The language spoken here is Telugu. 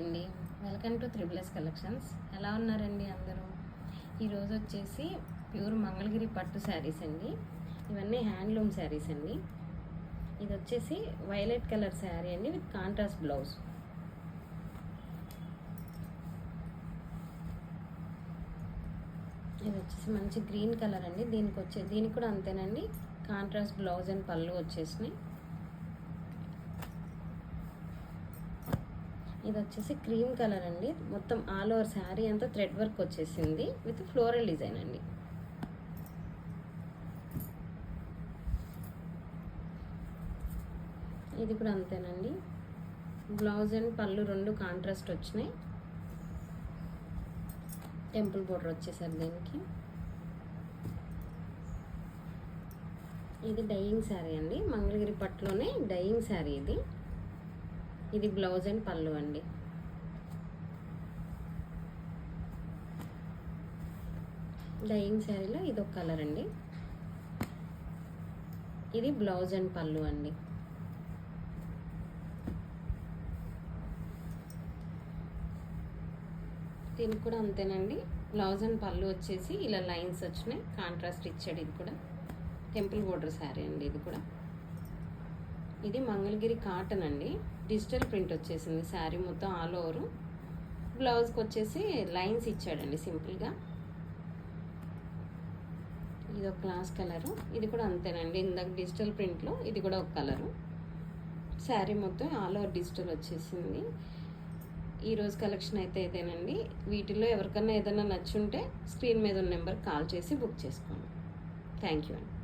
అండి, వెల్కమ్ టు త్రిబుల్ఎస్ కలెక్షన్స్. ఎలా ఉన్నారండి అందరూ? ఈరోజు వచ్చేసి ప్యూర్ మంగళగిరి పట్టు శారీస్ అండి. ఇవన్నీ హ్యాండ్లూమ్ శారీస్ అండి. ఇది వచ్చేసి వైలెట్ కలర్ శారీ అండి విత్ కాంట్రాస్ట్ బ్లౌజ్. ఇది వచ్చేసి మంచి గ్రీన్ కలర్ అండి. దీనికి కూడా అంతేనండి, కాంట్రాస్ట్ బ్లౌజ్ అండ్ పళ్ళు వచ్చేసినాయి. ఇది వచ్చేసి క్రీమ్ కలర్ అండి. మొత్తం ఆల్ ఓవర్ శారీ అంతా థ్రెడ్ వర్క్ వచ్చేసింది విత్ ఫ్లోరల్ డిజైన్ అండి. ఇది కూడా అంతేనండి, బ్లౌజ్ అండ్ పళ్ళు రెండు కాంట్రాస్ట్ వచ్చినాయి. టెంపుల్ బోర్డర్ వచ్చేసారు దీనికి. ఇది డైయింగ్ శారీ అండి, మంగళగిరి పట్టులోనే డైయింగ్ శారీ ఇది. ఇది బ్లౌజ్ అండ్ పళ్ళు అండి. డైయింగ్ శారీలో ఇది ఒక కలర్ అండి. ఇది బ్లౌజ్ అండ్ పళ్ళు అండి. దీనికి కూడా అంతేనండి, బ్లౌజ్ అండ్ పళ్ళు వచ్చేసి ఇలా లైన్స్ వచ్చినాయి, కాంట్రాస్ట్ ఇచ్చాడు. ఇది కూడా టెంపుల్ బోర్డర్ శారీ అండి. ఇది కూడా ఇది మంగళగిరి కాటన్ అండి. డిజిటల్ ప్రింట్ వచ్చేసింది శారీ మొత్తం ఆల్ ఓవర్. బ్లౌజ్కి వచ్చేసి లైన్స్ ఇచ్చాడండి సింపుల్గా. ఇది ఒక క్లాస్ కలరు. ఇది కూడా అంతేనండి, ఇందాక డిజిటల్ ప్రింట్లో ఇది కూడా ఒక కలరు. శారీ మొత్తం ఆల్ ఓవర్ డిజిటల్ వచ్చేసింది. ఈరోజు కలెక్షన్ అయితే ఇదేనండి. వీటిల్లో ఎవరికన్నా ఏదైనా నచ్చుంటే స్క్రీన్ మీద ఉన్న నెంబర్కి కాల్ చేసి బుక్ చేసుకోండి. థ్యాంక్ యూ అండి.